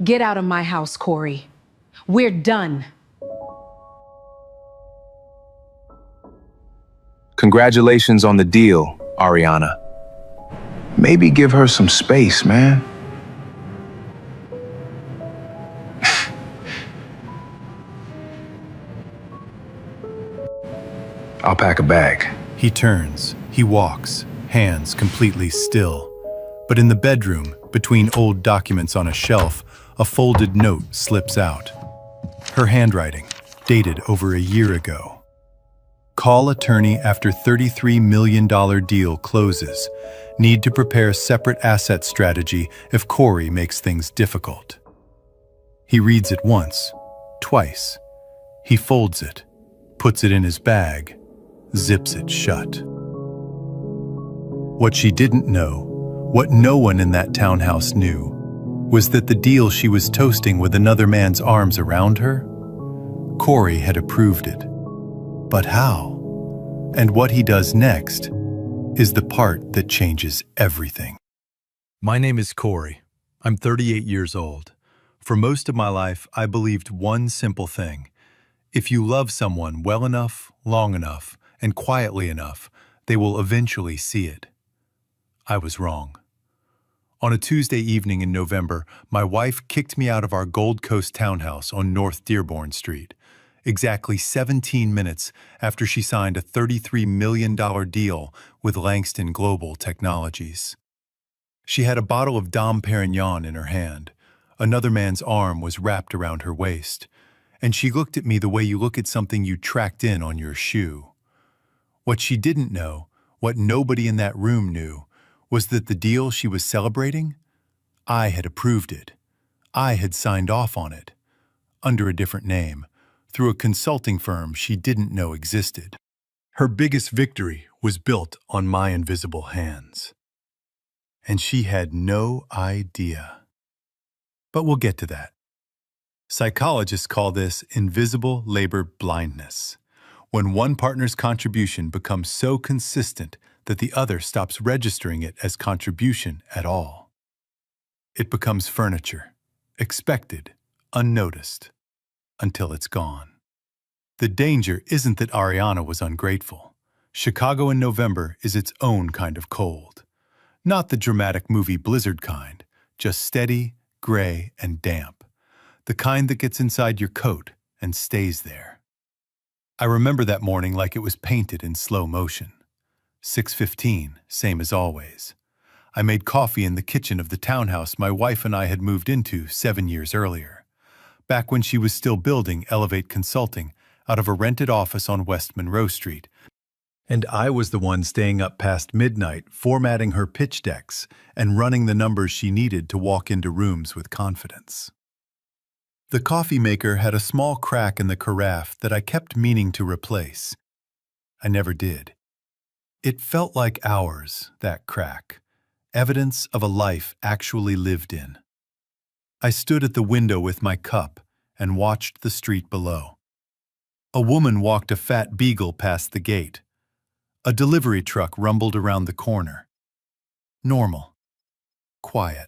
Get out of my house, Corey. We're done. Congratulations on the deal, Ariana. Maybe give her some space, man. I'll pack a bag. He turns, he walks, hands completely still. But in the bedroom, between old documents on a shelf, a folded note slips out. Her handwriting, dated over a year ago. Call attorney after $33 million deal closes. Need to prepare separate asset strategy if Corey makes things difficult. He reads it once, twice. He folds it, puts it in his bag, zips it shut. What she didn't know, what no one in that townhouse knew, was that the deal she was toasting with another man's arms around her, Corey had approved it. But how? And what he does next is the part that changes everything. My name is Corey. I'm 38 years old. For most of my life, I believed one simple thing. If you love someone well enough, long enough, and quietly enough, they will eventually see it. I was wrong. On a Tuesday evening in November, my wife kicked me out of our Gold Coast townhouse on North Dearborn Street, exactly 17 minutes after she signed a $33 million deal with Langston Global Technologies. She had a bottle of Dom Perignon in her hand. Another man's arm was wrapped around her waist, and she looked at me the way you look at something you tracked in on your shoe. What she didn't know, what nobody in that room knew, was that the deal she was celebrating, I had approved it. I had signed off on it, under a different name, through a consulting firm she didn't know existed. Her biggest victory was built on my invisible hands. And she had no idea. But we'll get to that. Psychologists call this invisible labor blindness, when one partner's contribution becomes so consistent that the other stops registering it as contribution at all. It becomes furniture, expected, unnoticed, until it's gone. The danger isn't that Ariana was ungrateful. Chicago in November is its own kind of cold. Not the dramatic movie blizzard kind, just steady, gray, and damp. The kind that gets inside your coat and stays there. I remember that morning like it was painted in slow motion. 6:15, same as always. I made coffee in the kitchen of the townhouse my wife and I had moved into 7 years earlier, back when she was still building Elevate Consulting out of a rented office on West Monroe Street. And I was the one staying up past midnight, formatting her pitch decks and running the numbers she needed to walk into rooms with confidence. The coffee maker had a small crack in the carafe that I kept meaning to replace. I never did. It felt like hours, that crack, evidence of a life actually lived in. I stood at the window with my cup and watched the street below. A woman walked a fat beagle past the gate. A delivery truck rumbled around the corner. Normal. Quiet.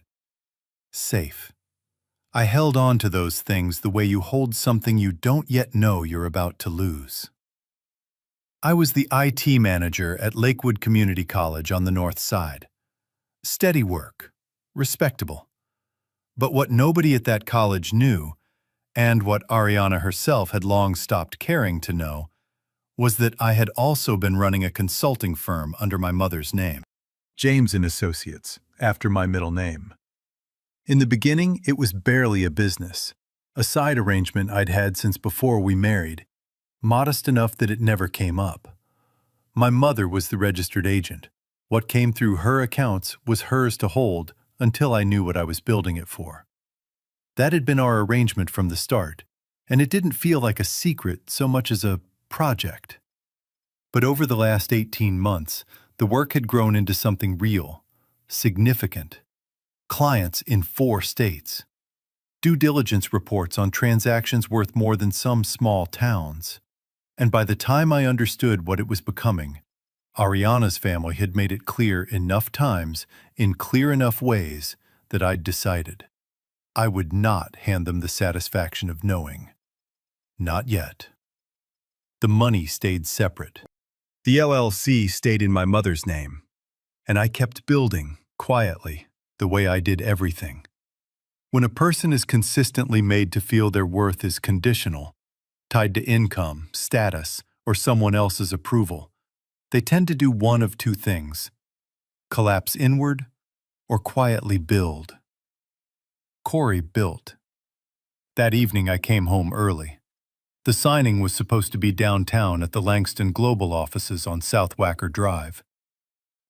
Safe. I held on to those things the way you hold something you don't yet know you're about to lose. I was the IT manager at Lakewood Community College on the North Side. Steady work. Respectable. But what nobody at that college knew, and what Ariana herself had long stopped caring to know, was that I had also been running a consulting firm under my mother's name, James & Associates, after my middle name. In the beginning, it was barely a business, a side arrangement I'd had since before we married, modest enough that it never came up. My mother was the registered agent. What came through her accounts was hers to hold until I knew what I was building it for. That had been our arrangement from the start, and it didn't feel like a secret so much as a project. But over the last 18 months, the work had grown into something real, significant. Clients in 4 states. Due diligence reports on transactions worth more than some small towns. And by the time I understood what it was becoming, Ariana's family had made it clear enough times, in clear enough ways, that I'd decided. I would not hand them the satisfaction of knowing. Not yet. The money stayed separate. The LLC stayed in my mother's name, and I kept building, quietly, the way I did everything. When a person is consistently made to feel their worth is conditional, tied to income, status, or someone else's approval, they tend to do one of two things: collapse inward or quietly build. Corey built. That evening I came home early. The signing was supposed to be downtown at the Langston Global offices on South Wacker Drive.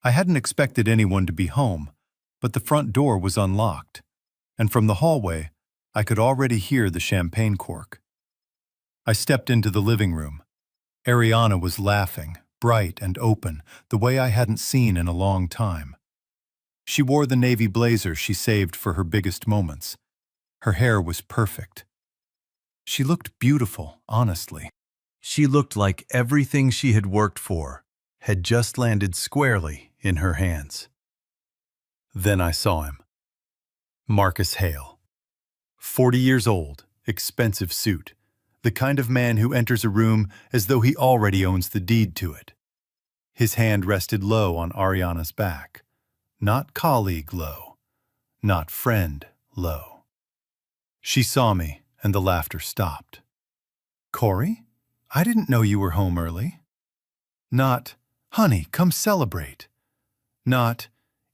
I hadn't expected anyone to be home, but the front door was unlocked, and from the hallway, I could already hear the champagne cork. I stepped into the living room. Ariana was laughing, bright and open, the way I hadn't seen in a long time. She wore the navy blazer she saved for her biggest moments. Her hair was perfect. She looked beautiful, honestly. She looked like everything she had worked for had just landed squarely in her hands. Then I saw him. Marcus Hale. 40 years old, expensive suit, the kind of man who enters a room as though he already owns the deed to it. His hand rested low on Ariana's back. Not colleague low, not friend low. She saw me, and the laughter stopped. "Corey, I didn't know you were home early." Not, "Honey, come celebrate." Not,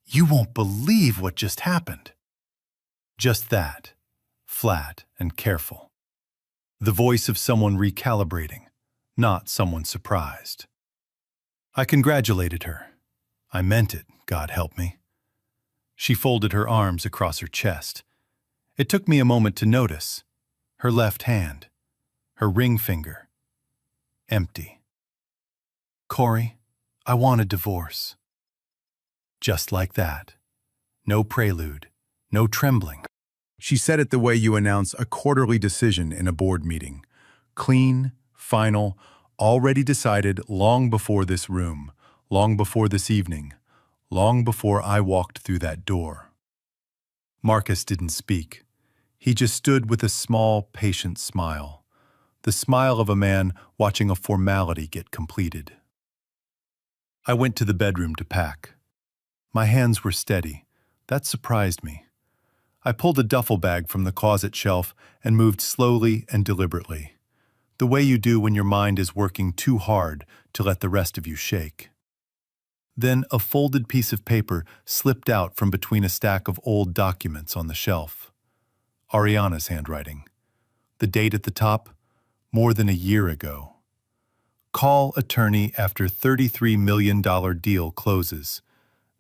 "You won't believe what just happened." Just that, flat and careful. The voice of someone recalibrating, not someone surprised. I congratulated her. I meant it, God help me. She folded her arms across her chest. It took me a moment to notice. Her left hand, her ring finger, empty. "Corey, I want a divorce." Just like that. No prelude, no trembling. She said it the way you announce a quarterly decision in a board meeting. Clean, final, already decided long before this room, long before this evening, long before I walked through that door. Marcus didn't speak. He just stood with a small, patient smile. The smile of a man watching a formality get completed. I went to the bedroom to pack. My hands were steady. That surprised me. I pulled a duffel bag from the closet shelf and moved slowly and deliberately, the way you do when your mind is working too hard to let the rest of you shake. Then a folded piece of paper slipped out from between a stack of old documents on the shelf. Ariana's handwriting. The date at the top, more than a year ago. Call attorney after $33 million deal closes.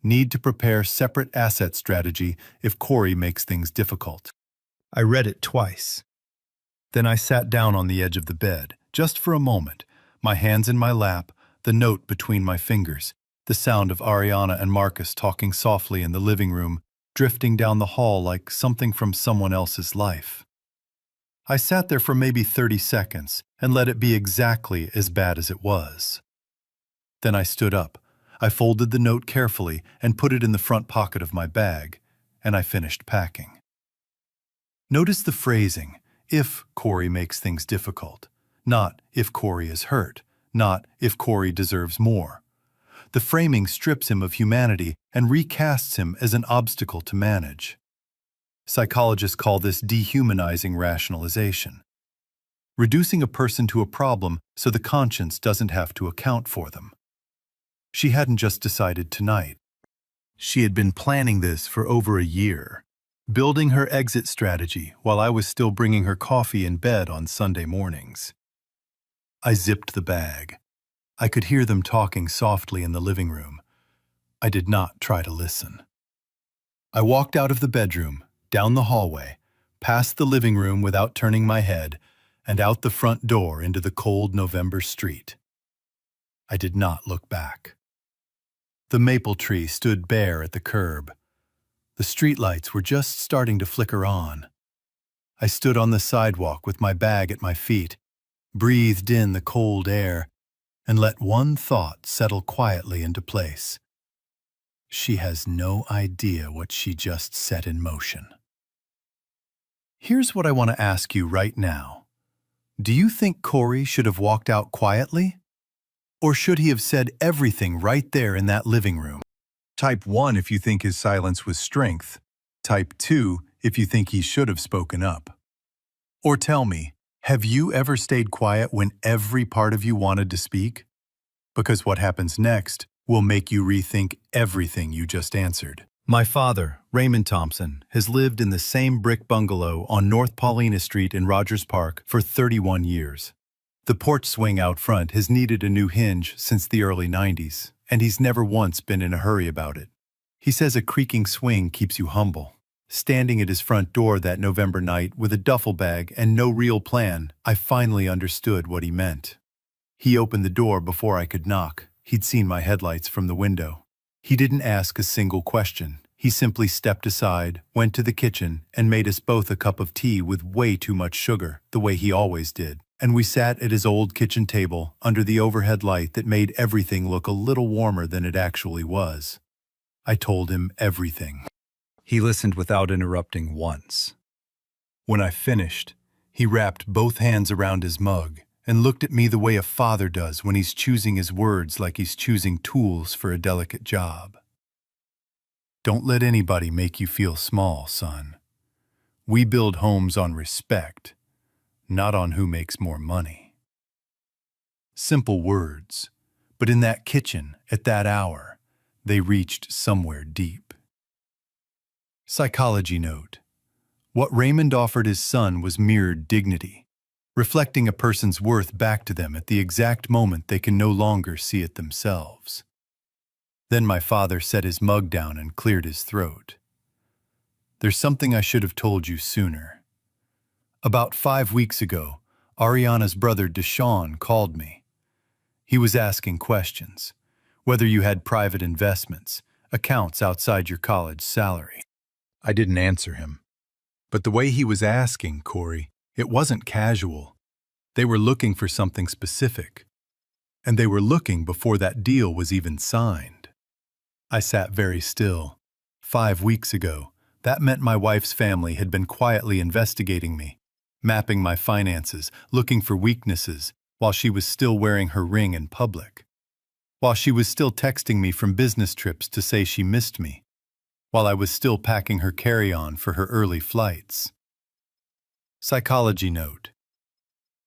Need to prepare separate asset strategy if Corey makes things difficult. I read it twice. Then I sat down on the edge of the bed, just for a moment, my hands in my lap, the note between my fingers, the sound of Ariana and Marcus talking softly in the living room, drifting down the hall like something from someone else's life. I sat there for maybe 30 seconds and let it be exactly as bad as it was. Then I stood up. I folded the note carefully and put it in the front pocket of my bag, and I finished packing. Notice the phrasing, if Corey makes things difficult, not if Corey is hurt, not if Corey deserves more. The framing strips him of humanity and recasts him as an obstacle to manage. Psychologists call this dehumanizing rationalization. Reducing a person to a problem so the conscience doesn't have to account for them. She hadn't just decided tonight. She had been planning this for over a year, building her exit strategy while I was still bringing her coffee in bed on Sunday mornings. I zipped the bag. I could hear them talking softly in the living room. I did not try to listen. I walked out of the bedroom, down the hallway, past the living room without turning my head, and out the front door into the cold November street. I did not look back. The maple tree stood bare at the curb. The streetlights were just starting to flicker on. I stood on the sidewalk with my bag at my feet, breathed in the cold air, and let one thought settle quietly into place. She has no idea what she just set in motion. Here's what I want to ask you right now. Do you think Corey should have walked out quietly? Or should he have said everything right there in that living room? Type 1 if you think his silence was strength. Type 2 if you think he should have spoken up. Or tell me, have you ever stayed quiet when every part of you wanted to speak? Because what happens next will make you rethink everything you just answered. My father, Raymond Thompson, has lived in the same brick bungalow on North Paulina Street in Rogers Park for 31 years. The porch swing out front has needed a new hinge since the early 90s, and he's never once been in a hurry about it. He says a creaking swing keeps you humble. Standing at his front door that November night with a duffel bag and no real plan, I finally understood what he meant. He opened the door before I could knock. He'd seen my headlights from the window. He didn't ask a single question. He simply stepped aside, went to the kitchen, and made us both a cup of tea with way too much sugar, the way he always did. And we sat at his old kitchen table under the overhead light that made everything look a little warmer than it actually was. I told him everything. He listened without interrupting once. When I finished, he wrapped both hands around his mug and looked at me the way a father does when he's choosing his words like he's choosing tools for a delicate job. Don't let anybody make you feel small, son. We build homes on respect, not on who makes more money. Simple words, but in that kitchen, at that hour, they reached somewhere deep. Psychology note. What Raymond offered his son was mere dignity, reflecting a person's worth back to them at the exact moment they can no longer see it themselves. Then my father set his mug down and cleared his throat. There's something I should have told you sooner. About 5 weeks ago, Ariana's brother Deshaun called me. He was asking questions, whether you had private investments, accounts outside your college salary. I didn't answer him. But the way he was asking, Corey, it wasn't casual. They were looking for something specific. And they were looking before that deal was even signed. I sat very still. 5 weeks ago, that meant my wife's family had been quietly investigating me, mapping my finances, looking for weaknesses, while she was still wearing her ring in public. While she was still texting me from business trips to say she missed me. While I was still packing her carry-on for her early flights. Psychology note.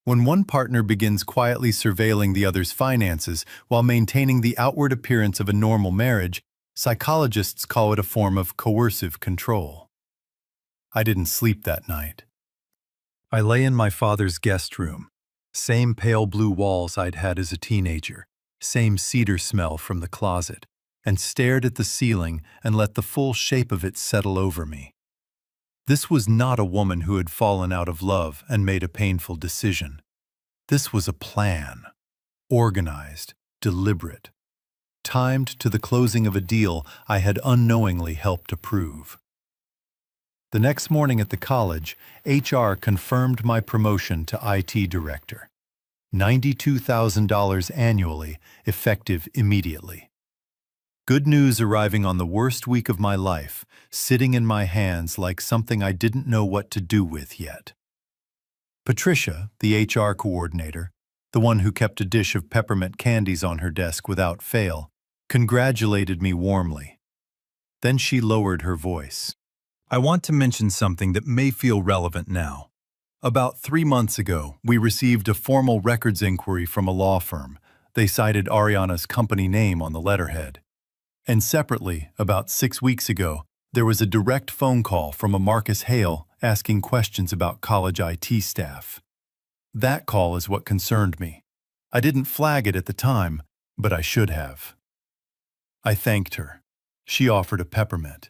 When one partner begins quietly surveilling the other's finances while maintaining the outward appearance of a normal marriage, psychologists call it a form of coercive control. I didn't sleep that night. I lay in my father's guest room, same pale blue walls I'd had as a teenager, same cedar smell from the closet, and stared at the ceiling and let the full shape of it settle over me. This was not a woman who had fallen out of love and made a painful decision. This was a plan, organized, deliberate, timed to the closing of a deal I had unknowingly helped approve. The next morning at the college, HR confirmed my promotion to IT director. $92,000 annually, effective immediately. Good news arriving on the worst week of my life, sitting in my hands like something I didn't know what to do with yet. Patricia, the HR coordinator, the one who kept a dish of peppermint candies on her desk without fail, congratulated me warmly. Then she lowered her voice. I want to mention something that may feel relevant now. About 3 months ago, we received a formal records inquiry from a law firm. They cited Ariana's company name on the letterhead. And separately, about 6 weeks ago, there was a direct phone call from a Marcus Hale asking questions about college IT staff. That call is what concerned me. I didn't flag it at the time, but I should have. I thanked her. She offered a peppermint.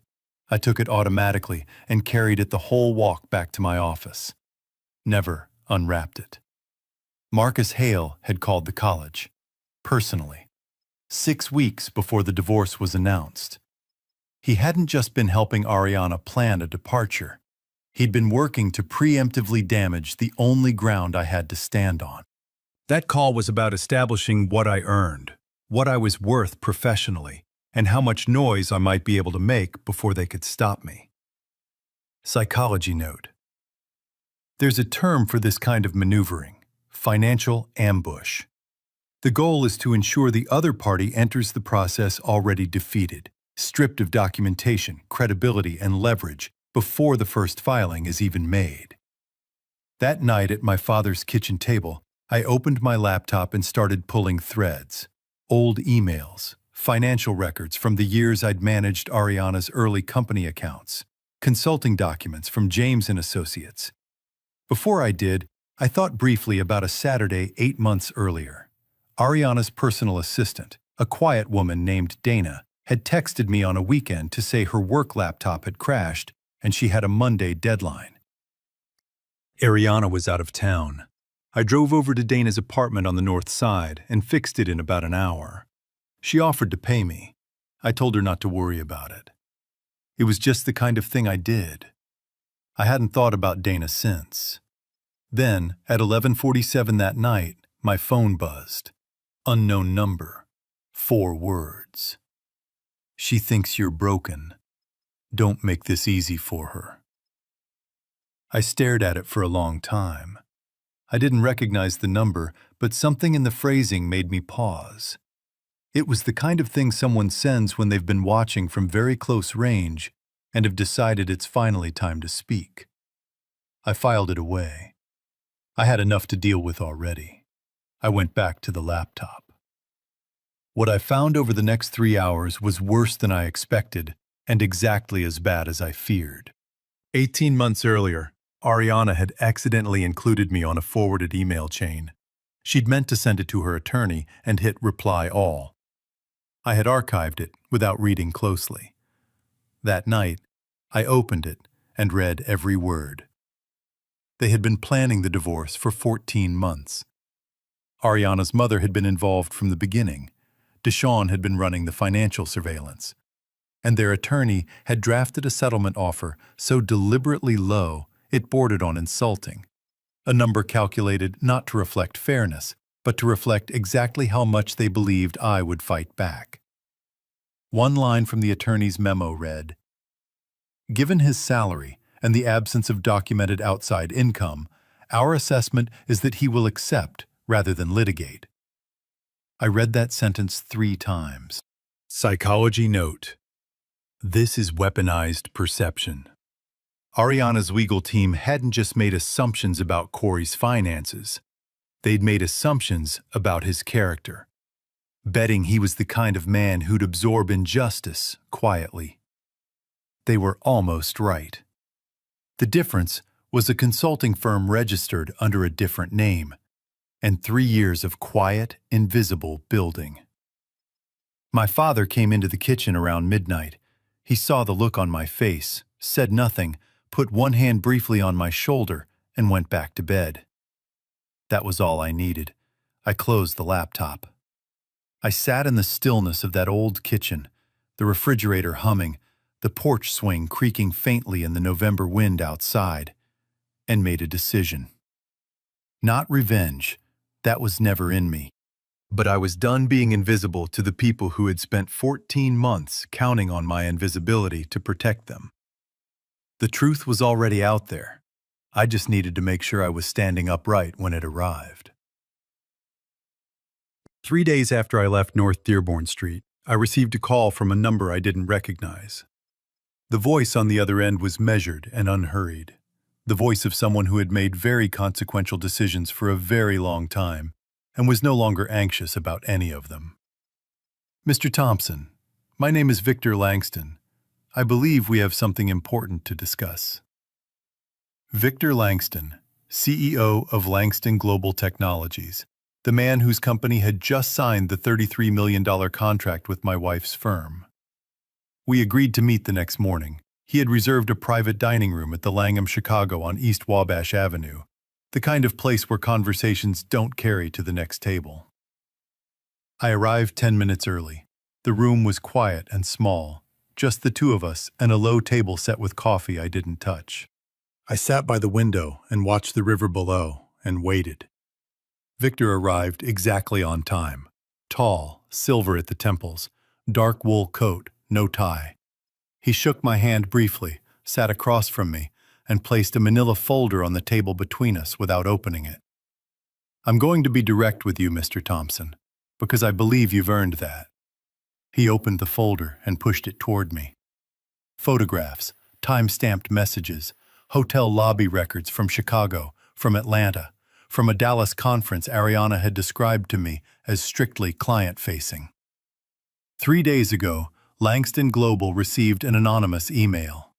I took it automatically and carried it the whole walk back to my office. Never unwrapped it. Marcus Hale had called the college, personally. 6 weeks before the divorce was announced. He hadn't just been helping Ariana plan a departure. He'd been working to preemptively damage the only ground I had to stand on. That call was about establishing what I earned, what I was worth professionally, and how much noise I might be able to make before they could stop me. Psychology note. There's a term for this kind of maneuvering: financial ambush. The goal is to ensure the other party enters the process already defeated, stripped of documentation, credibility, and leverage before the first filing is even made. That night at my father's kitchen table, I opened my laptop and started pulling threads: old emails, financial records from the years I'd managed Ariana's early company accounts, consulting documents from James & Associates. Before I did, I thought briefly about a Saturday 8 months earlier. Ariana's personal assistant, a quiet woman named Dana, had texted me on a weekend to say her work laptop had crashed and she had a Monday deadline. Ariana was out of town. I drove over to Dana's apartment on the north side and fixed it in about an hour. She offered to pay me. I told her not to worry about it. It was just the kind of thing I did. I hadn't thought about Dana since. Then, at 11:47 that night, my phone buzzed. Unknown number. 4 words. She thinks you're broken. Don't make this easy for her. I stared at it for a long time. I didn't recognize the number, but something in the phrasing made me pause. It was the kind of thing someone sends when they've been watching from very close range and have decided it's finally time to speak. I filed it away. I had enough to deal with already. I went back to the laptop. What I found over the next 3 hours was worse than I expected and exactly as bad as I feared. 18 months earlier, Ariana had accidentally included me on a forwarded email chain. She'd meant to send it to her attorney and hit reply all. I had archived it without reading closely. That night, I opened it and read every word. They had been planning the divorce for 14 months. Ariana's mother had been involved from the beginning. Deshawn had been running the financial surveillance. And their attorney had drafted a settlement offer so deliberately low it bordered on insulting. A number calculated not to reflect fairness, but to reflect exactly how much they believed I would fight back. One line from the attorney's memo read, "Given his salary and the absence of documented outside income, our assessment is that he will accept rather than litigate." I read that sentence 3 times. Psychology note: this is weaponized perception. Ariana's legal team hadn't just made assumptions about Corey's finances. They'd made assumptions about his character, betting he was the kind of man who'd absorb injustice quietly. They were almost right. The difference was a consulting firm registered under a different name, and 3 years of quiet, invisible building. My father came into the kitchen around midnight. He saw the look on my face, said nothing, put one hand briefly on my shoulder, and went back to bed. That was all I needed. I closed the laptop. I sat in the stillness of that old kitchen, the refrigerator humming, the porch swing creaking faintly in the November wind outside, and made a decision. Not revenge. That was never in me. But I was done being invisible to the people who had spent 14 months counting on my invisibility to protect them. The truth was already out there. I just needed to make sure I was standing upright when it arrived. 3 days after I left North Dearborn Street, I received a call from a number I didn't recognize. The voice on the other end was measured and unhurried. The voice of someone who had made very consequential decisions for a very long time and was no longer anxious about any of them. "Mr. Thompson, my name is Victor Langston. I believe we have something important to discuss." Victor Langston, CEO of Langston Global Technologies, the man whose company had just signed the $33 million contract with my wife's firm. We agreed to meet the next morning. He had reserved a private dining room at the Langham Chicago on East Wabash Avenue, the kind of place where conversations don't carry to the next table. I arrived 10 minutes early. The room was quiet and small, just the two of us and a low table set with coffee I didn't touch. I sat by the window and watched the river below and waited. Victor arrived exactly on time. Tall, silver at the temples, dark wool coat, no tie. He shook my hand briefly, sat across from me, and placed a manila folder on the table between us without opening it. "I'm going to be direct with you, Mr. Thompson, because I believe you've earned that." He opened the folder and pushed it toward me. Photographs, time-stamped messages, hotel lobby records from Chicago, from Atlanta, from a Dallas conference Ariana had described to me as strictly client-facing. 3 days ago, Langston Global received an anonymous email.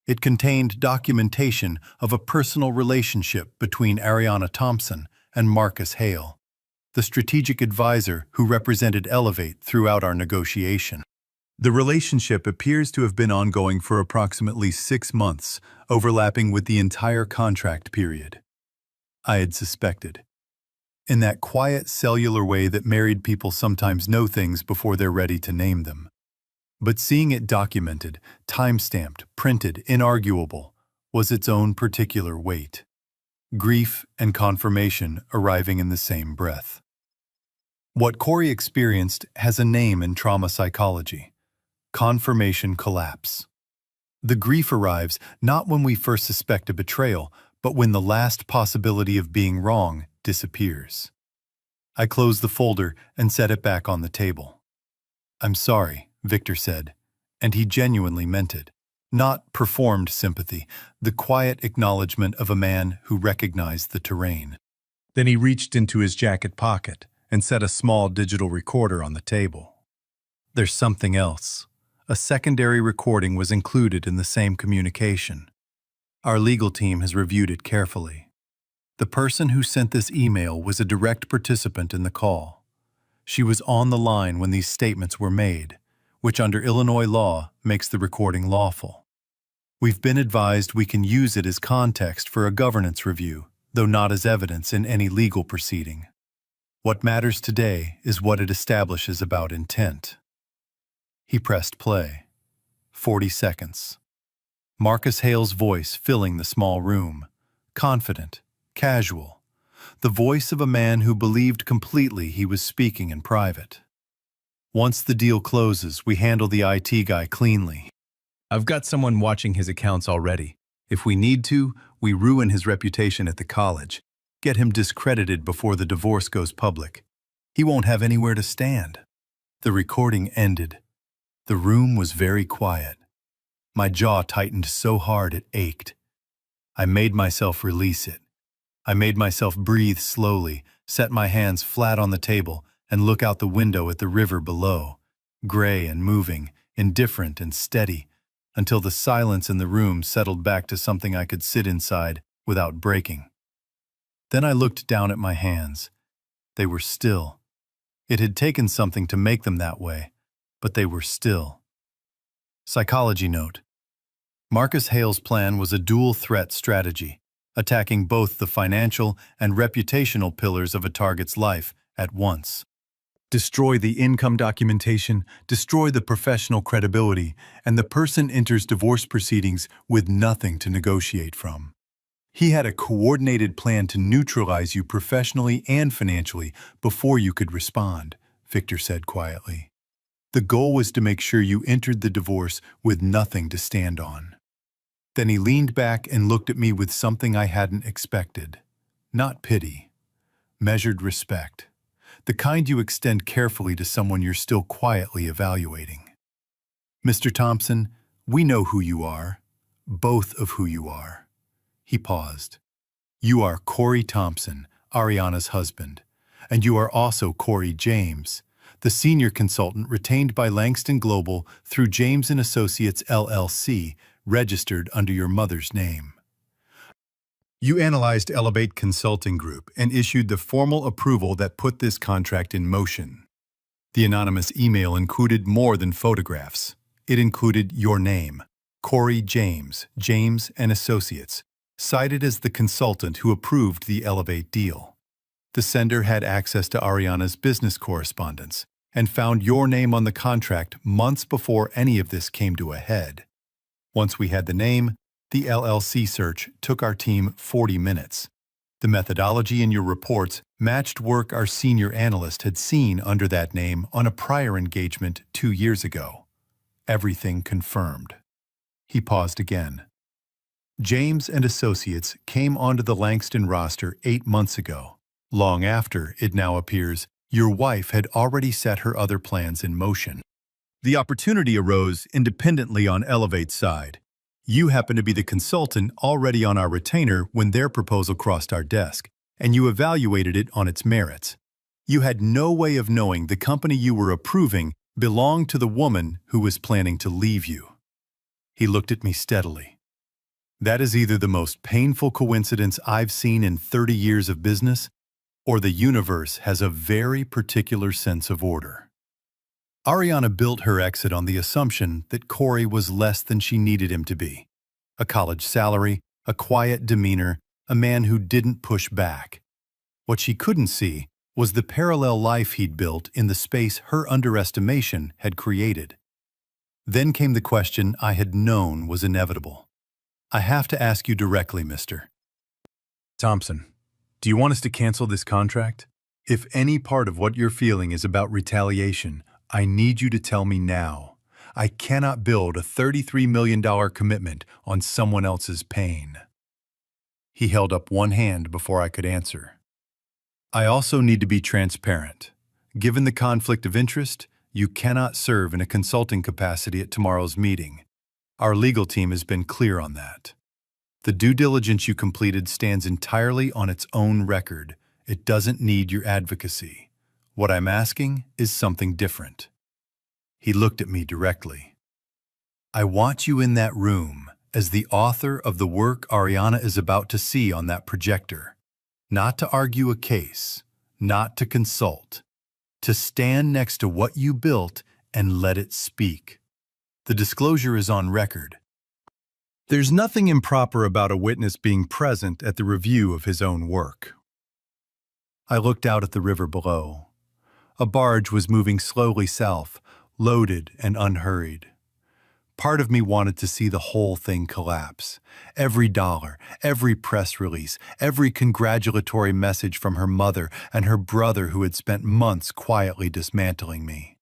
It contained documentation of a personal relationship between Ariana Thompson and Marcus Hale, the strategic advisor who represented Elevate throughout our negotiation. The relationship appears to have been ongoing for approximately 6 months, overlapping with the entire contract period. I had suspected. In that quiet, cellular way that married people sometimes know things before they're ready to name them. But seeing it documented, time-stamped, printed, inarguable, was its own particular weight. Grief and confirmation arriving in the same breath. What Corey experienced has a name in trauma psychology: confirmation collapse. The grief arrives not when we first suspect a betrayal, but when the last possibility of being wrong disappears. I closed the folder and set it back on the table. "I'm sorry," Victor said, and he genuinely meant it. Not performed sympathy, the quiet acknowledgement of a man who recognized the terrain. Then he reached into his jacket pocket and set a small digital recorder on the table. There's something else. A secondary recording was included in the same communication. Our legal team has reviewed it carefully. The person who sent this email was a direct participant in the call. She was on the line when these statements were made, which under Illinois law makes the recording lawful. We've been advised we can use it as context for a governance review, though not as evidence in any legal proceeding. What matters today is what it establishes about intent. He pressed play. 40 seconds. Marcus Hale's voice filling the small room, confident, casual, the voice of a man who believed completely he was speaking in private. "Once the deal closes, we handle the IT guy cleanly. I've got someone watching his accounts already. If we need to, we ruin his reputation at the college, get him discredited before the divorce goes public. He won't have anywhere to stand." The recording ended. The room was very quiet. My jaw tightened so hard it ached. I made myself release it. I made myself breathe slowly, set my hands flat on the table, and look out the window at the river below, gray and moving, indifferent and steady, until the silence in the room settled back to something I could sit inside without breaking. Then I looked down at my hands. They were still. It had taken something to make them that way, but they were still. Psychology note. Marcus Hale's plan was a dual-threat strategy, attacking both the financial and reputational pillars of a target's life at once. Destroy the income documentation, destroy the professional credibility, and the person enters divorce proceedings with nothing to negotiate from. He had a coordinated plan to neutralize you professionally and financially before you could respond, Victor said quietly. The goal was to make sure you entered the divorce with nothing to stand on. Then he leaned back and looked at me with something I hadn't expected. Not pity. Measured respect. The kind you extend carefully to someone you're still quietly evaluating. "Mr. Thompson, we know who you are. Both of who you are." He paused. "You are Corey Thompson, Ariana's husband, and you are also Corey James, the senior consultant retained by Langston Global through James & Associates LLC, registered under your mother's name. You analyzed Elevate Consulting Group and issued the formal approval that put this contract in motion. The anonymous email included more than photographs. It included your name, Corey James, James & Associates, cited as the consultant who approved the Elevate deal. The sender had access to Ariana's business correspondence and found your name on the contract months before any of this came to a head. Once we had the name, the LLC search took our team 40 minutes. The methodology in your reports matched work our senior analyst had seen under that name on a prior engagement 2 years ago. Everything confirmed. He paused again. James and Associates came onto the Langston roster 8 months ago. Long after, it now appears, your wife had already set her other plans in motion. The opportunity arose independently on Elevate's side. You happened to be the consultant already on our retainer when their proposal crossed our desk, and you evaluated it on its merits. You had no way of knowing the company you were approving belonged to the woman who was planning to leave you. He looked at me steadily. That is either the most painful coincidence I've seen in 30 years of business, or the universe has a very particular sense of order. Ariana built her exit on the assumption that Corey was less than she needed him to be. A college salary, a quiet demeanor, a man who didn't push back. What she couldn't see was the parallel life he'd built in the space her underestimation had created. Then came the question I had known was inevitable. I have to ask you directly, Mr. Thompson, do you want us to cancel this contract? If any part of what you're feeling is about retaliation, I need you to tell me now. I cannot build a $33 million commitment on someone else's pain. He held up one hand before I could answer. I also need to be transparent. Given the conflict of interest, you cannot serve in a consulting capacity at tomorrow's meeting. Our legal team has been clear on that. The due diligence you completed stands entirely on its own record. It doesn't need your advocacy. What I'm asking is something different. He looked at me directly. I want you in that room as the author of the work Ariana is about to see on that projector. Not to argue a case, not to consult. To stand next to what you built and let it speak. The disclosure is on record. There's nothing improper about a witness being present at the review of his own work. I looked out at the river below. A barge was moving slowly south, loaded and unhurried. Part of me wanted to see the whole thing collapse. Every dollar, every press release, every congratulatory message from her mother and her brother who had spent months quietly dismantling me.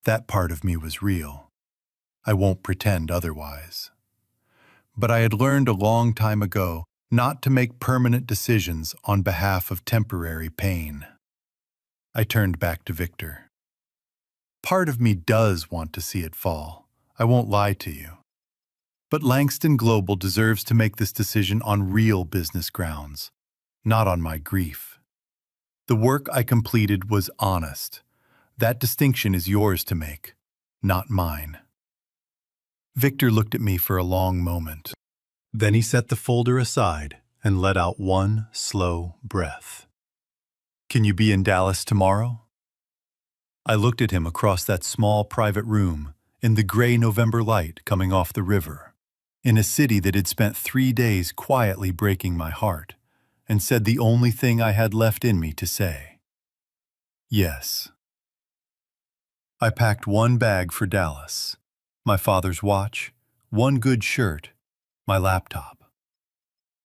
That part of me was real. I won't pretend otherwise. But I had learned a long time ago not to make permanent decisions on behalf of temporary pain. I turned back to Victor. Part of me does want to see it fall. I won't lie to you. But Langston Global deserves to make this decision on real business grounds, not on my grief. The work I completed was honest. That distinction is yours to make, not mine. Victor looked at me for a long moment. Then he set the folder aside and let out one slow breath. Can you be in Dallas tomorrow? I looked at him across that small private room in the gray November light coming off the river, in a city that had spent 3 days quietly breaking my heart, and said the only thing I had left in me to say. Yes. I packed one bag for Dallas, my father's watch, one good shirt, my laptop.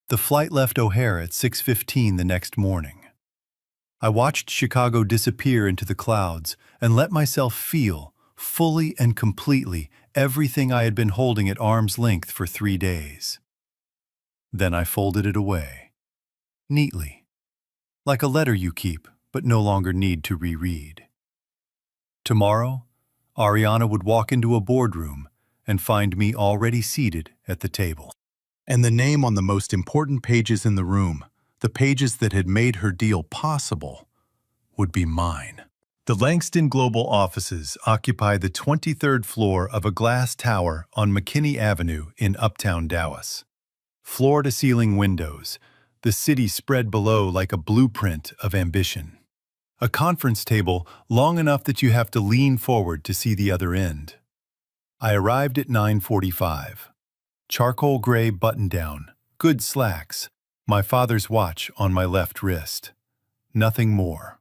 The flight left O'Hare at 6:15 the next morning. I watched Chicago disappear into the clouds and let myself feel, fully and completely, everything I had been holding at arm's length for 3 days. Then I folded it away, neatly, like a letter you keep but no longer need to reread. Tomorrow, Ariana would walk into a boardroom and find me already seated at the table. And the name on the most important pages in the room, the pages that had made her deal possible, would be mine. The Langston Global offices occupy the 23rd floor of a glass tower on McKinney Avenue in uptown Dallas. Floor-to-ceiling windows, the city spread below like a blueprint of ambition. A conference table long enough that you have to lean forward to see the other end. I arrived at 9:45. Charcoal gray button-down, good slacks, my father's watch on my left wrist. Nothing more.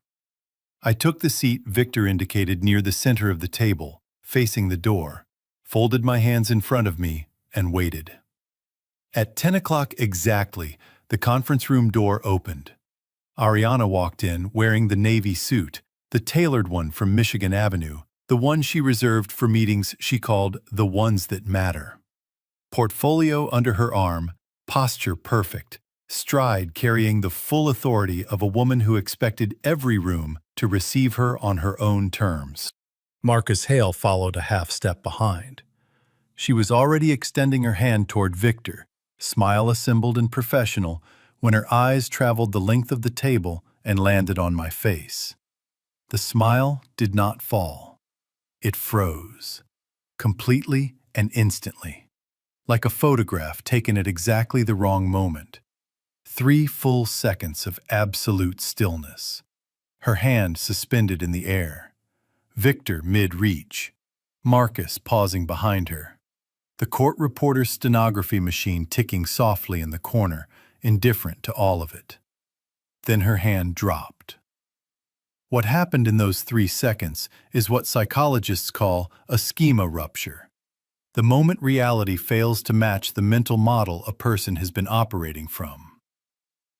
I took the seat Victor indicated near the center of the table, facing the door, folded my hands in front of me, and waited. At 10 o'clock exactly, the conference room door opened. Ariana walked in wearing the navy suit, the tailored one from Michigan Avenue, the one she reserved for meetings she called the ones that matter. Portfolio under her arm, posture perfect, stride carrying the full authority of a woman who expected every room to receive her on her own terms. Marcus Hale followed a half step behind. She was already extending her hand toward Victor, smile assembled and professional, when her eyes traveled the length of the table and landed on my face. The smile did not fall. It froze, completely and instantly, like a photograph taken at exactly the wrong moment. 3 full seconds of absolute stillness. Her hand suspended in the air. Victor mid-reach. Marcus pausing behind her. The court reporter's stenography machine ticking softly in the corner, indifferent to all of it. Then her hand dropped. What happened in those 3 seconds is what psychologists call a schema rupture. The moment reality fails to match the mental model a person has been operating from.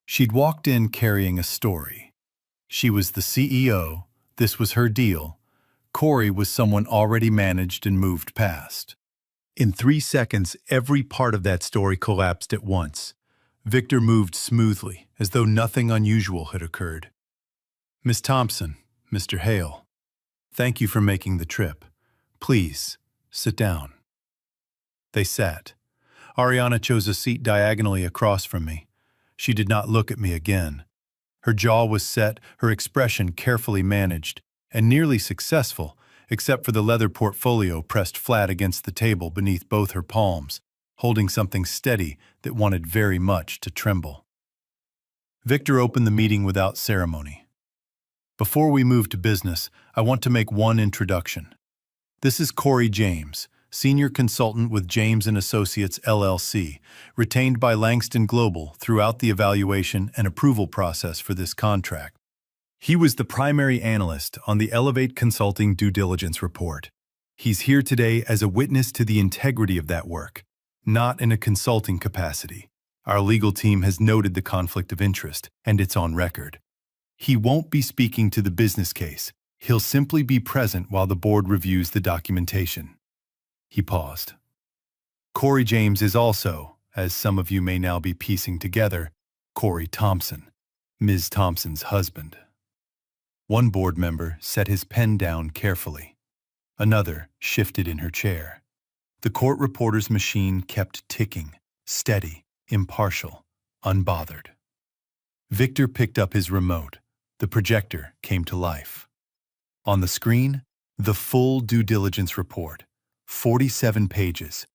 She'd walked in carrying a story. She was the CEO, this was her deal. Corey was someone already managed and moved past. In 3 seconds, every part of that story collapsed at once. Victor moved smoothly, as though nothing unusual had occurred. Miss Thompson, Mr. Hale, thank you for making the trip. Please, sit down. They sat. Ariana chose a seat diagonally across from me. She did not look at me again. Her jaw was set, her expression carefully managed, and nearly successful, except for the leather portfolio pressed flat against the table beneath both her palms, holding something steady that wanted very much to tremble. Victor opened the meeting without ceremony. Before we move to business, I want to make one introduction. This is Corey James, Senior Consultant with James & Associates LLC, retained by Langston Global throughout the evaluation and approval process for this contract. He was the primary analyst on the Elevate Consulting due diligence report. He's here today as a witness to the integrity of that work, not in a consulting capacity. Our legal team has noted the conflict of interest, and it's on record. He won't be speaking to the business case. He'll simply be present while the board reviews the documentation. He paused. Corey James is also, as some of you may now be piecing together, Corey Thompson, Ms. Thompson's husband. One board member set his pen down carefully. Another shifted in her chair. The court reporter's machine kept ticking, steady, impartial, unbothered. Victor picked up his remote. The projector came to life. On the screen, the full due diligence report, 47 pages.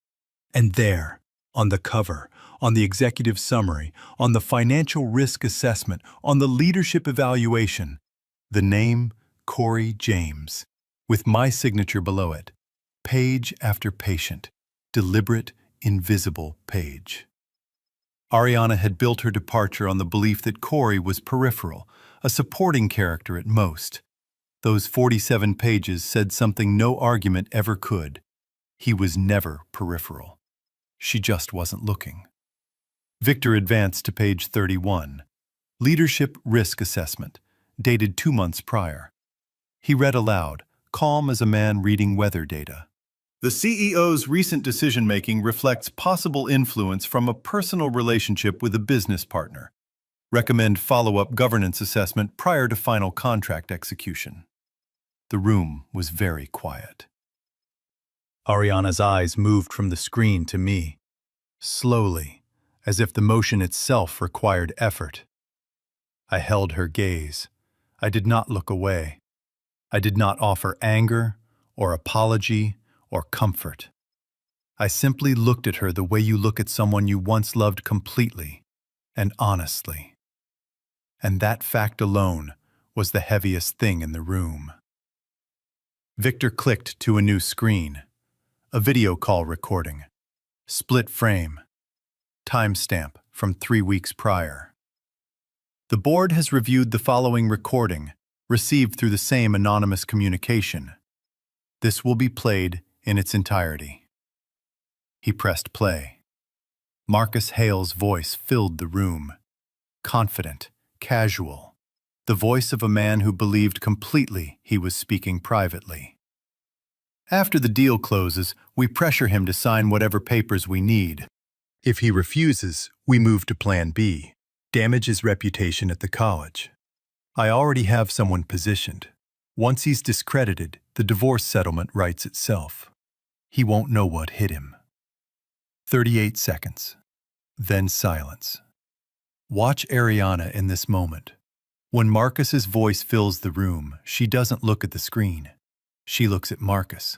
And there, on the cover, on the executive summary, on the financial risk assessment, on the leadership evaluation, the name Corey James, with my signature below it, page after patient, deliberate, invisible page. Ariana had built her departure on the belief that Corey was peripheral, a supporting character at most. Those 47 pages said something no argument ever could. He was never peripheral. She just wasn't looking. Victor advanced to page 31. Leadership Risk Assessment, dated 2 months prior. He read aloud, calm as a man reading weather data. The CEO's recent decision-making reflects possible influence from a personal relationship with a business partner. Recommend follow-up governance assessment prior to final contract execution. The room was very quiet. Ariana's eyes moved from the screen to me, slowly, as if the motion itself required effort. I held her gaze. I did not look away. I did not offer anger, or apology, or comfort. I simply looked at her the way you look at someone you once loved completely and honestly. And that fact alone was the heaviest thing in the room. Victor clicked to a new screen. A video call recording. Split frame. Timestamp from 3 weeks prior. The board has reviewed the following recording, received through the same anonymous communication. This will be played in its entirety. He pressed play. Marcus Hale's voice filled the room. Confident, casual. The voice of a man who believed completely he was speaking privately. After the deal closes, we pressure him to sign whatever papers we need. If he refuses, we move to Plan B, damage his reputation at the college. I already have someone positioned. Once he's discredited, the divorce settlement writes itself. He won't know what hit him. 38 seconds. Then silence. Watch Ariana in this moment. When Marcus's voice fills the room, she doesn't look at the screen. She looks at Marcus.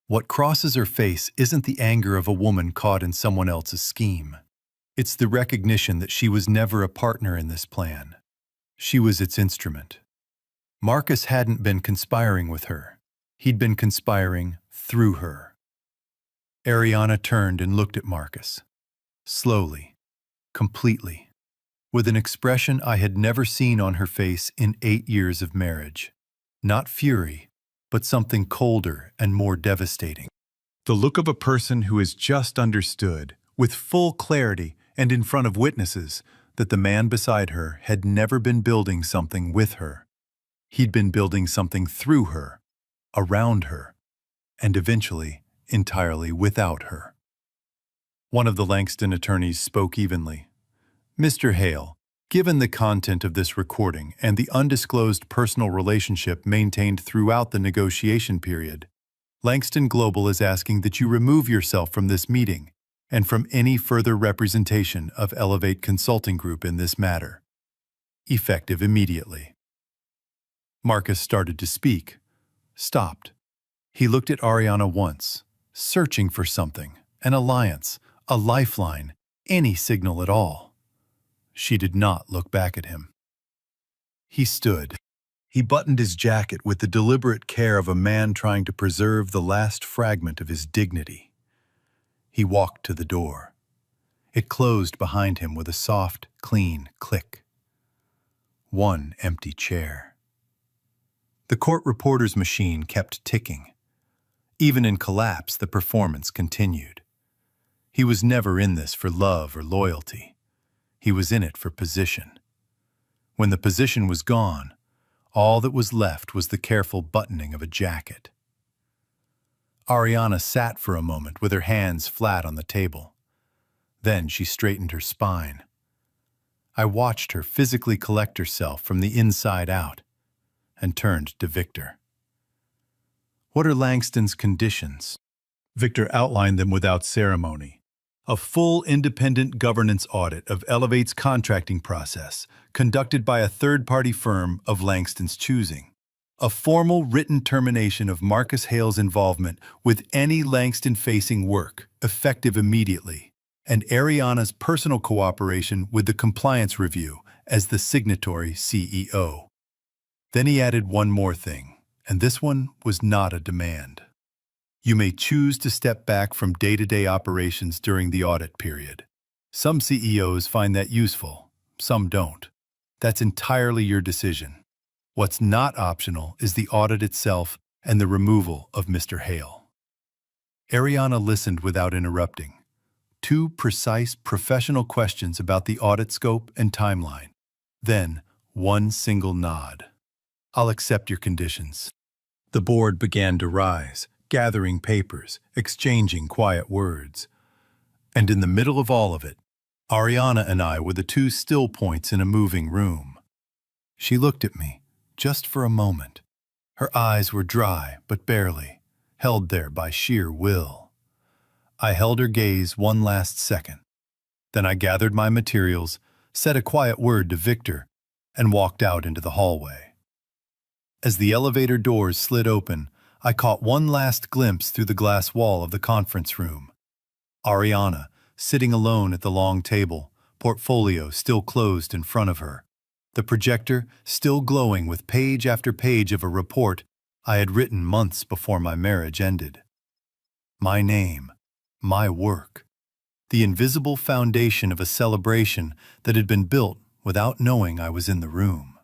What crosses her face isn't the anger of a woman caught in someone else's scheme. It's the recognition that she was never a partner in this plan. She was its instrument. Marcus hadn't been conspiring with her. He'd been conspiring through her. Ariana turned and looked at Marcus. Slowly, completely, with an expression I had never seen on her face in 8 years of marriage. Not fury, but something colder and more devastating. The look of a person who has just understood, with full clarity and in front of witnesses, that the man beside her had never been building something with her. He'd been building something through her, around her, and eventually entirely without her. One of the Langston attorneys spoke evenly. Mr. Hale, given the content of this recording and the undisclosed personal relationship maintained throughout the negotiation period, Langston Global is asking that you remove yourself from this meeting and from any further representation of Elevate Consulting Group in this matter. Effective immediately. Marcus started to speak, stopped. He looked at Ariana once, searching for something, an alliance, a lifeline, any signal at all. She did not look back at him. He stood. He buttoned his jacket with the deliberate care of a man trying to preserve the last fragment of his dignity. He walked to the door. It closed behind him with a soft, clean click. One empty chair. The court reporter's machine kept ticking. Even in collapse, the performance continued. He was never in this for love or loyalty. He was in it for position. When the position was gone, all that was left was the careful buttoning of a jacket. Ariana sat for a moment with her hands flat on the table. Then she straightened her spine. I watched her physically collect herself from the inside out and turned to Victor. What are Langston's conditions? Victor outlined them without ceremony. A full independent governance audit of Elevate's contracting process, conducted by a third-party firm of Langston's choosing. A formal written termination of Marcus Hale's involvement with any Langston-facing work, effective immediately, and Ariana's personal cooperation with the compliance review as the signatory CEO. Then he added one more thing, and this one was not a demand. You may choose to step back from day-to-day operations during the audit period. Some CEOs find that useful, some don't. That's entirely your decision. What's not optional is the audit itself and the removal of Mr. Hale. Ariana listened without interrupting. 2 precise, professional questions about the audit scope and timeline. Then, one single nod. I'll accept your conditions. The board began to rise, gathering papers, exchanging quiet words. And in the middle of all of it, Ariana and I were the 2 still points in a moving room. She looked at me, just for a moment. Her eyes were dry, but barely, held there by sheer will. I held her gaze one last second. Then I gathered my materials, said a quiet word to Victor, and walked out into the hallway. As the elevator doors slid open, I caught one last glimpse through the glass wall of the conference room. Ariana, sitting alone at the long table, portfolio still closed in front of her. The projector still glowing with page after page of a report I had written months before my marriage ended. My name, my work, the invisible foundation of a celebration that had been built without knowing I was in the room.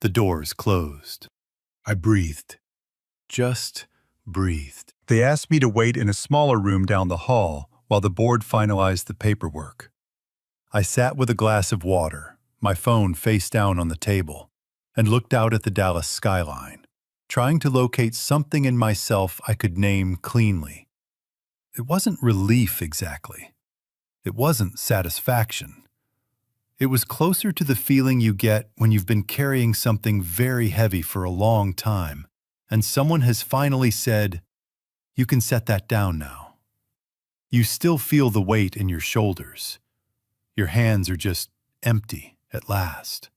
The doors closed. I breathed. Just breathed. They asked me to wait in a smaller room down the hall while the board finalized the paperwork. I sat with a glass of water, my phone face down on the table, and looked out at the Dallas skyline. trying to locate something in myself I could name cleanly. It wasn't relief exactly. It wasn't satisfaction. It was closer to the feeling you get when you've been carrying something very heavy for a long time, and someone has finally said, "You can set that down now." You still feel the weight in your shoulders. Your hands are just empty at last.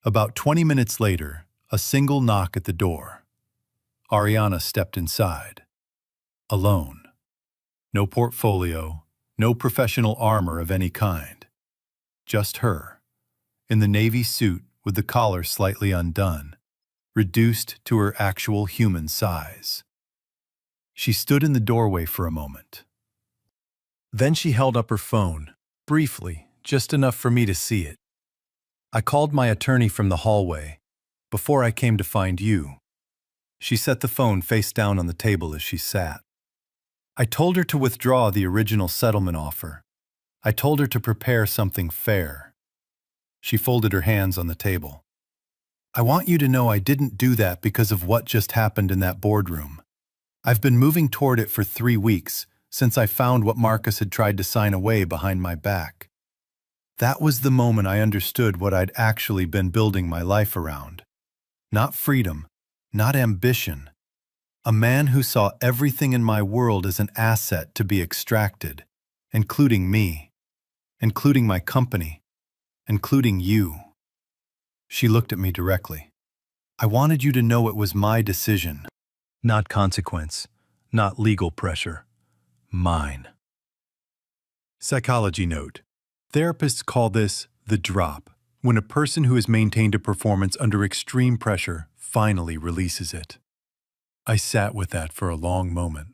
About 20 minutes later, a single knock at the door. Ariana stepped inside. Alone. No portfolio, no professional armor of any kind. Just her, in the navy suit with the collar slightly undone, reduced to her actual human size. She stood in the doorway for a moment. Then she held up her phone, briefly, just enough for me to see it. I called my attorney from the hallway, before I came to find you. She set the phone face down on the table as she sat. I told her to withdraw the original settlement offer. I told her to prepare something fair. She folded her hands on the table. I want you to know I didn't do that because of what just happened in that boardroom. I've been moving toward it for 3 weeks, since I found what Marcus had tried to sign away behind my back. That was the moment I understood what I'd actually been building my life around. Not freedom, not ambition. A man who saw everything in my world as an asset to be extracted, including me, including my company, including you. She looked at me directly. I wanted you to know it was my decision. Not consequence, not legal pressure. Mine. Psychology note. Therapists call this the drop, when a person who has maintained a performance under extreme pressure finally releases it. I sat with that for a long moment.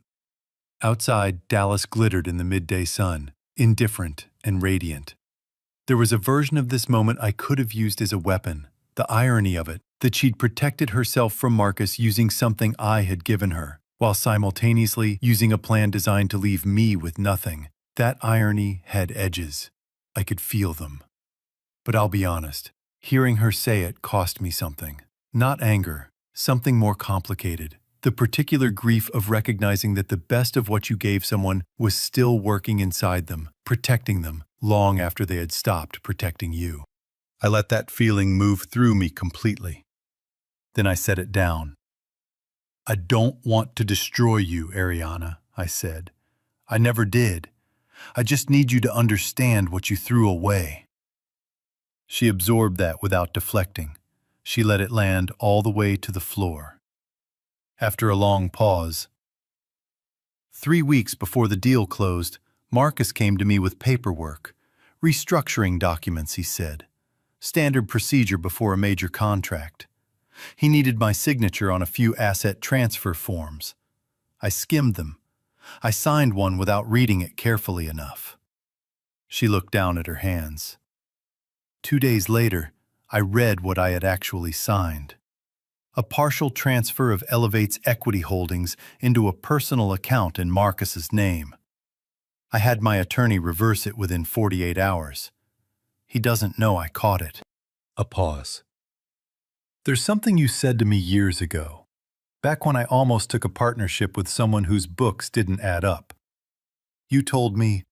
Outside, Dallas glittered in the midday sun, indifferent and radiant. There was a version of this moment I could have used as a weapon. The irony of it, that she'd protected herself from Marcus using something I had given her, while simultaneously using a plan designed to leave me with nothing. That irony had edges. I could feel them. But I'll be honest, hearing her say it cost me something. Not anger, something more complicated. The particular grief of recognizing that the best of what you gave someone was still working inside them, protecting them, long after they had stopped protecting you. I let that feeling move through me completely. Then I set it down. I don't want to destroy you, Ariana, I said. I never did. I just need you to understand what you threw away. She absorbed that without deflecting. She let it land all the way to the floor. After a long pause, 3 weeks before the deal closed, Marcus came to me with paperwork. Restructuring documents, he said. Standard procedure before a major contract. He needed my signature on a few asset transfer forms. I skimmed them. I signed one without reading it carefully enough. She looked down at her hands. 2 days later, I read what I had actually signed. A partial transfer of Elevate's equity holdings into a personal account in Marcus's name. I had my attorney reverse it within 48 hours. He doesn't know I caught it. A pause. There's something you said to me years ago, back when I almost took a partnership with someone whose books didn't add up. You told me,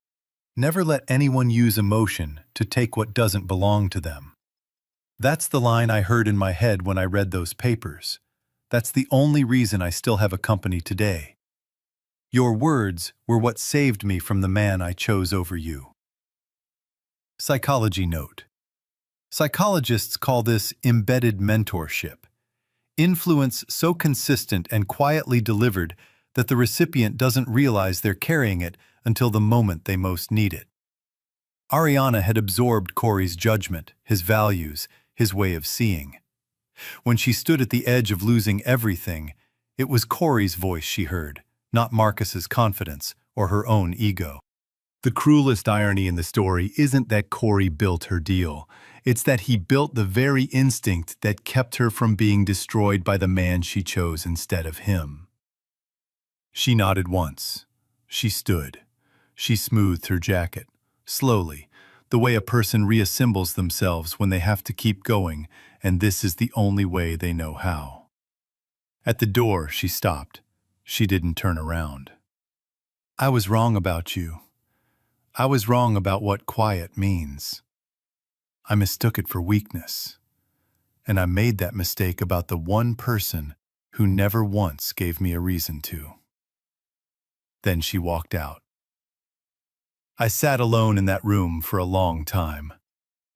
never let anyone use emotion to take what doesn't belong to them. That's the line I heard in my head when I read those papers. That's the only reason I still have a company today. Your words were what saved me from the man I chose over you. Psychology note. Psychologists call this embedded mentorship. Influence so consistent and quietly delivered that the recipient doesn't realize they're carrying it until the moment they most need it. Ariana had absorbed Corey's judgment, his values, his way of seeing. When she stood at the edge of losing everything, it was Corey's voice she heard, not Marcus's confidence or her own ego. The cruelest irony in the story isn't that Corey built her deal. It's that he built the very instinct that kept her from being destroyed by the man she chose instead of him. She nodded once. She stood. She smoothed her jacket, slowly, the way a person reassembles themselves when they have to keep going, and this is the only way they know how. At the door, she stopped. She didn't turn around. I was wrong about you. I was wrong about what quiet means. I mistook it for weakness. And I made that mistake about the one person who never once gave me a reason to. Then she walked out. I sat alone in that room for a long time.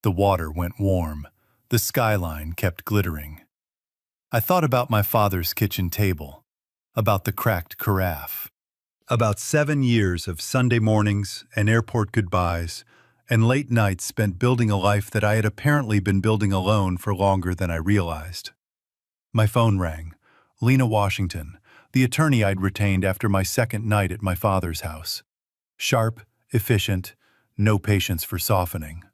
The water went warm. The skyline kept glittering. I thought about my father's kitchen table, about the cracked carafe, about 7 years of Sunday mornings and airport goodbyes, and late nights spent building a life that I had apparently been building alone for longer than I realized. My phone rang. Lena Washington, the attorney I'd retained after my second night at my father's house. Sharp, efficient, no patience for softening.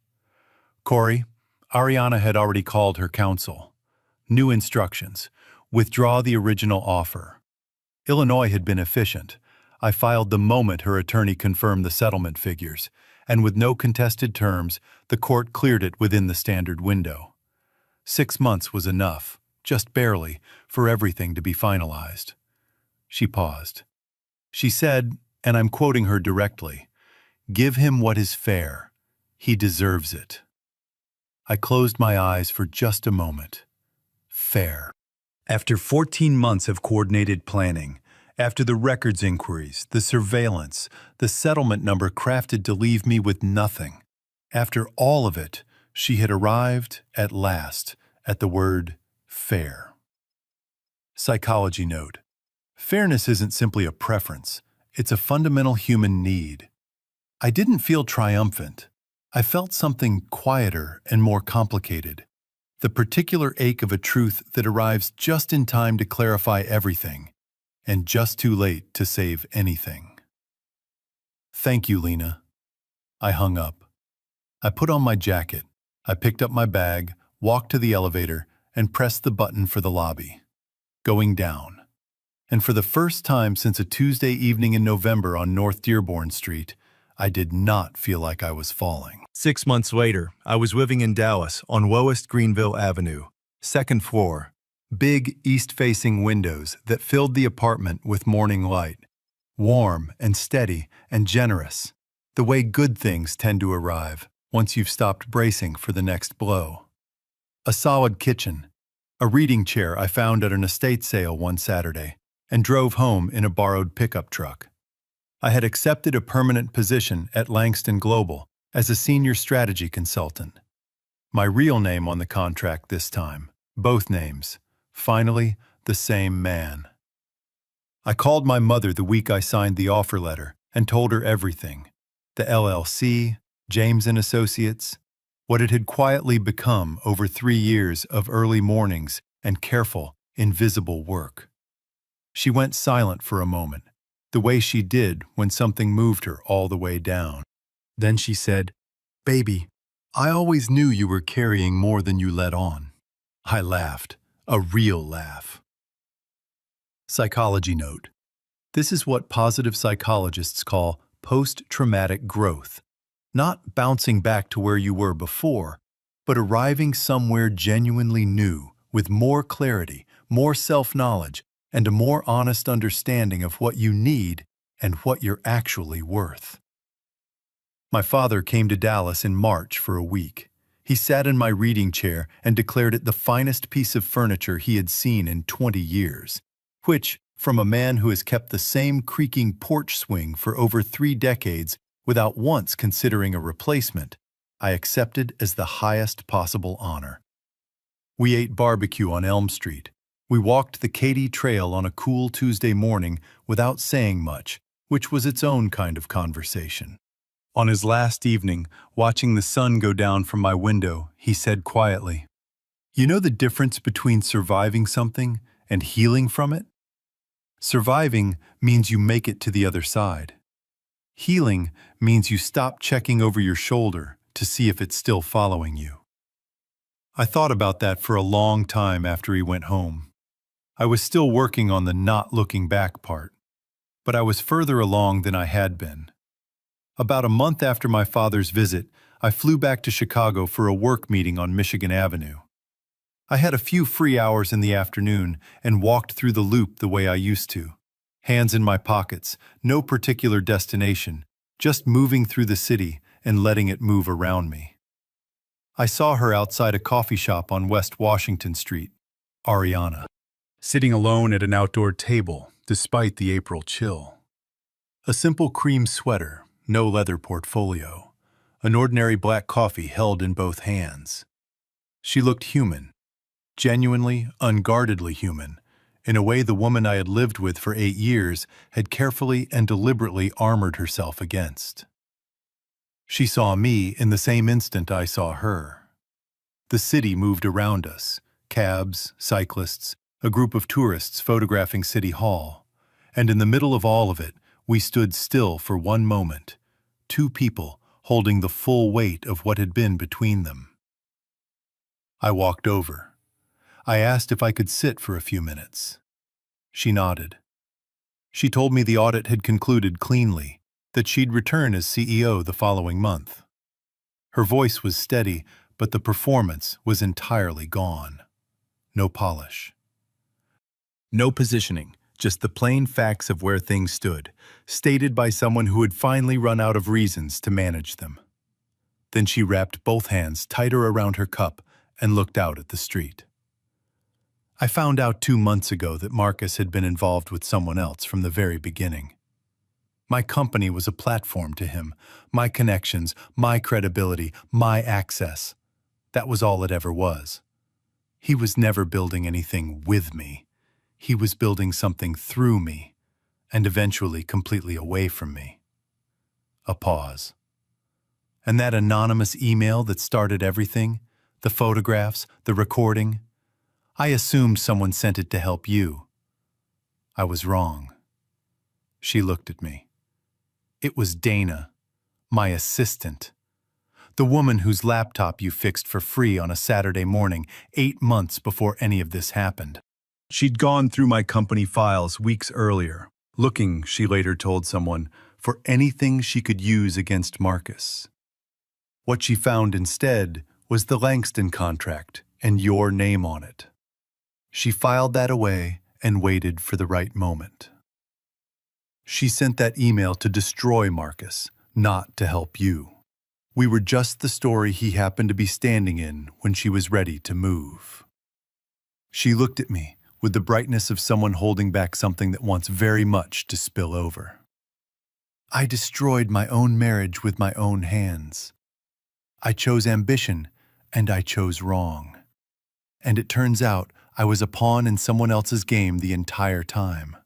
Corey, Ariana had already called her counsel. New instructions. Withdraw the original offer. Illinois had been efficient. I filed the moment her attorney confirmed the settlement figures, and with no contested terms, the court cleared it within the standard window. 6 months was enough, just barely, for everything to be finalized. She paused. She said, and I'm quoting her directly, "Give him what is fair. He deserves it." I closed my eyes for just a moment. Fair. After 14 months of coordinated planning, after the records inquiries, the surveillance, the settlement number crafted to leave me with nothing, after all of it, she had arrived, at last, at the word fair. Psychology note. Fairness isn't simply a preference. It's a fundamental human need. I didn't feel triumphant. I felt something quieter and more complicated. The particular ache of a truth that arrives just in time to clarify everything, and just too late to save anything. Thank you, Lena. I hung up. I put on my jacket. I picked up my bag, walked to the elevator, and pressed the button for the lobby. Going down. And for the first time since a Tuesday evening in November on North Dearborn Street, I did not feel like I was falling. 6 months later, I was living in Dallas on Lowest Greenville Avenue, second floor, big east-facing windows that filled the apartment with morning light, warm and steady and generous, the way good things tend to arrive once you've stopped bracing for the next blow. A solid kitchen, a reading chair I found at an estate sale one Saturday, and drove home in a borrowed pickup truck. I had accepted a permanent position at Langston Global as a senior strategy consultant. My real name on the contract this time, both names, finally the same man. I called my mother the week I signed the offer letter and told her everything. The LLC, James & Associates, what it had quietly become over 3 years of early mornings and careful, invisible work. She went silent for a moment, the way she did when something moved her all the way down. Then she said, "Baby, I always knew you were carrying more than you let on." I laughed, a real laugh. Psychology note. This is what positive psychologists call post-traumatic growth. Not bouncing back to where you were before, but arriving somewhere genuinely new, with more clarity, more self-knowledge, and a more honest understanding of what you need and what you're actually worth. My father came to Dallas in March for a week. He sat in my reading chair and declared it the finest piece of furniture he had seen in 20 years, which, from a man who has kept the same creaking porch swing for over 3 decades without once considering a replacement, I accepted as the highest possible honor. We ate barbecue on Elm Street. We walked the Katy Trail on a cool Tuesday morning without saying much, which was its own kind of conversation. On his last evening, watching the sun go down from my window, he said quietly, "You know the difference between surviving something and healing from it? Surviving means you make it to the other side. Healing means you stop checking over your shoulder to see if it's still following you." I thought about that for a long time after he went home. I was still working on the not looking back part, but I was further along than I had been. About a month after my father's visit, I flew back to Chicago for a work meeting on Michigan Avenue. I had a few free hours in the afternoon and walked through the loop the way I used to. Hands in my pockets, no particular destination, just moving through the city and letting it move around me. I saw her outside a coffee shop on West Washington Street, Ariana, sitting alone at an outdoor table despite the April chill. A simple cream sweater, no leather portfolio, an ordinary black coffee held in both hands. She looked human, genuinely, unguardedly human, in a way the woman I had lived with for 8 years had carefully and deliberately armored herself against. She saw me in the same instant I saw her. The city moved around us, cabs, cyclists, a group of tourists photographing City Hall, and in the middle of all of it, we stood still for one moment, two people holding the full weight of what had been between them. I walked over. I asked if I could sit for a few minutes. She nodded. She told me the audit had concluded cleanly, that she'd return as CEO the following month. Her voice was steady, but the performance was entirely gone. No polish. No positioning, just the plain facts of where things stood, stated by someone who had finally run out of reasons to manage them. Then she wrapped both hands tighter around her cup and looked out at the street. I found out 2 months ago that Marcus had been involved with someone else from the very beginning. My company was a platform to him, my connections, my credibility, my access. That was all it ever was. He was never building anything with me. He was building something through me, and eventually completely away from me. A pause. And that anonymous email that started everything, the photographs, the recording, I assumed someone sent it to help you. I was wrong. She looked at me. It was Dana, my assistant. The woman whose laptop you fixed for free on a Saturday morning, 8 months before any of this happened. She'd gone through my company files weeks earlier, looking, she later told someone, for anything she could use against Marcus. What she found instead was the Langston contract and your name on it. She filed that away and waited for the right moment. She sent that email to destroy Marcus, not to help you. We were just the story he happened to be standing in when she was ready to move. She looked at me with the brightness of someone holding back something that wants very much to spill over. I destroyed my own marriage with my own hands. I chose ambition, and I chose wrong. And it turns out I was a pawn in someone else's game the entire time.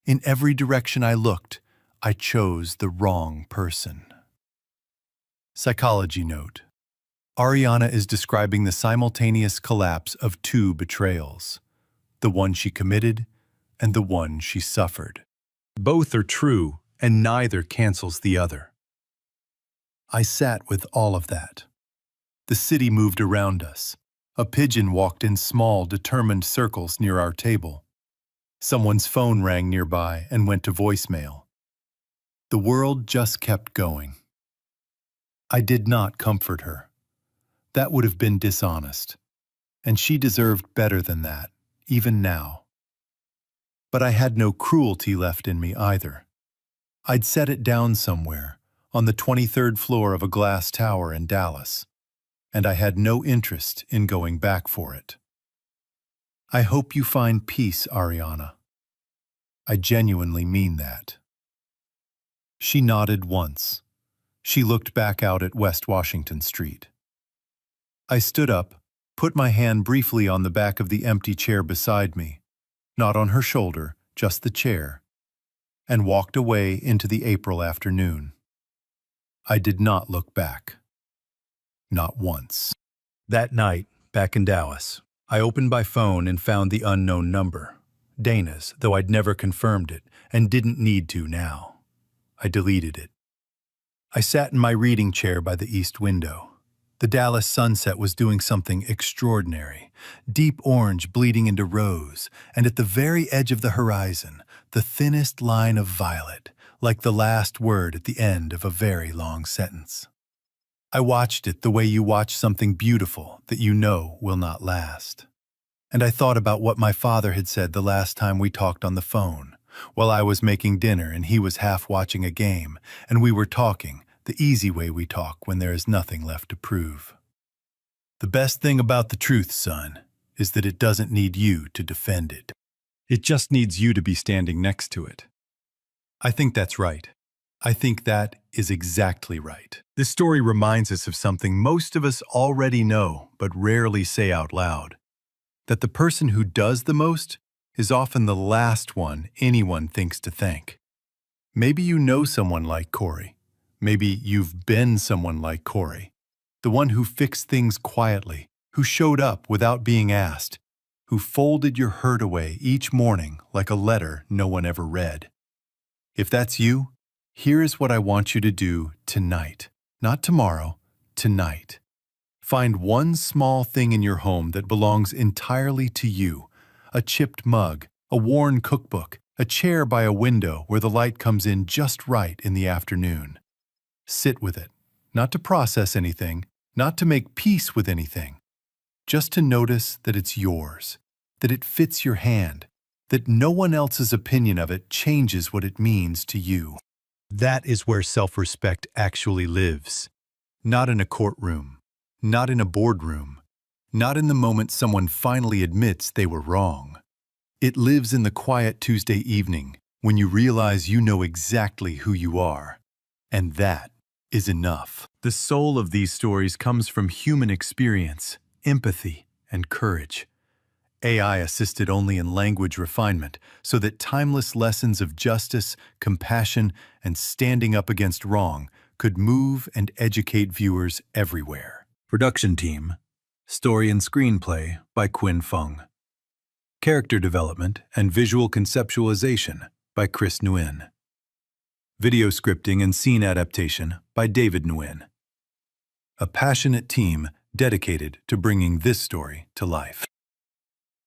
In every direction I looked, I chose the wrong person. Psychology note. Ariana is describing the simultaneous collapse of 2 betrayals, the one she committed and the one she suffered. Both are true, and neither cancels the other. I sat with all of that. The city moved around us. A pigeon walked in small, determined circles near our table. Someone's phone rang nearby and went to voicemail. The world just kept going. I did not comfort her. That would have been dishonest, and she deserved better than that, even now. But I had no cruelty left in me either. I'd set it down somewhere, on the 23rd floor of a glass tower in Dallas, and I had no interest in going back for it. I hope you find peace, Ariana. I genuinely mean that. She nodded once. She looked back out at West Washington Street. I stood up, put my hand briefly on the back of the empty chair beside me, not on her shoulder, just the chair, and walked away into the April afternoon. I did not look back. Not once. That night, back in Dallas, I opened my phone and found the unknown number, Dana's, though I'd never confirmed it and didn't need to now. I deleted it. I sat in my reading chair by the east window. The Dallas sunset was doing something extraordinary, deep orange bleeding into rose, and at the very edge of the horizon, the thinnest line of violet, like the last word at the end of a very long sentence. I watched it the way you watch something beautiful that you know will not last. And I thought about what my father had said the last time we talked on the phone, while I was making dinner and he was half watching a game, and we were talking, the easy way we talk when there is nothing left to prove. The best thing about the truth, son, is that it doesn't need you to defend it. It just needs you to be standing next to it. I think that's right. I think that is exactly right. This story reminds us of something most of us already know but rarely say out loud. That the person who does the most is often the last one anyone thinks to thank. Maybe you know someone like Corey. Maybe you've been someone like Corey. The one who fixed things quietly, who showed up without being asked, who folded your hurt away each morning like a letter no one ever read. If that's you, here is what I want you to do tonight. Not tomorrow, tonight. Find one small thing in your home that belongs entirely to you. A chipped mug, a worn cookbook, a chair by a window where the light comes in just right in the afternoon. Sit with it, not to process anything, not to make peace with anything, just to notice that it's yours, that it fits your hand, that no one else's opinion of it changes what it means to you. That is where self-respect actually lives. Not in a courtroom. Not in a boardroom. Not in the moment someone finally admits they were wrong. It lives in the quiet Tuesday evening when you realize you know exactly who you are. And that is enough. The soul of these stories comes from human experience, empathy, and courage. AI assisted only in language refinement so that timeless lessons of justice, compassion, and standing up against wrong could move and educate viewers everywhere. Production team, story and screenplay by Quinn Fung. Character development and visual conceptualization by Chris Nguyen. Video scripting and scene adaptation by David Nguyen. A passionate team dedicated to bringing this story to life.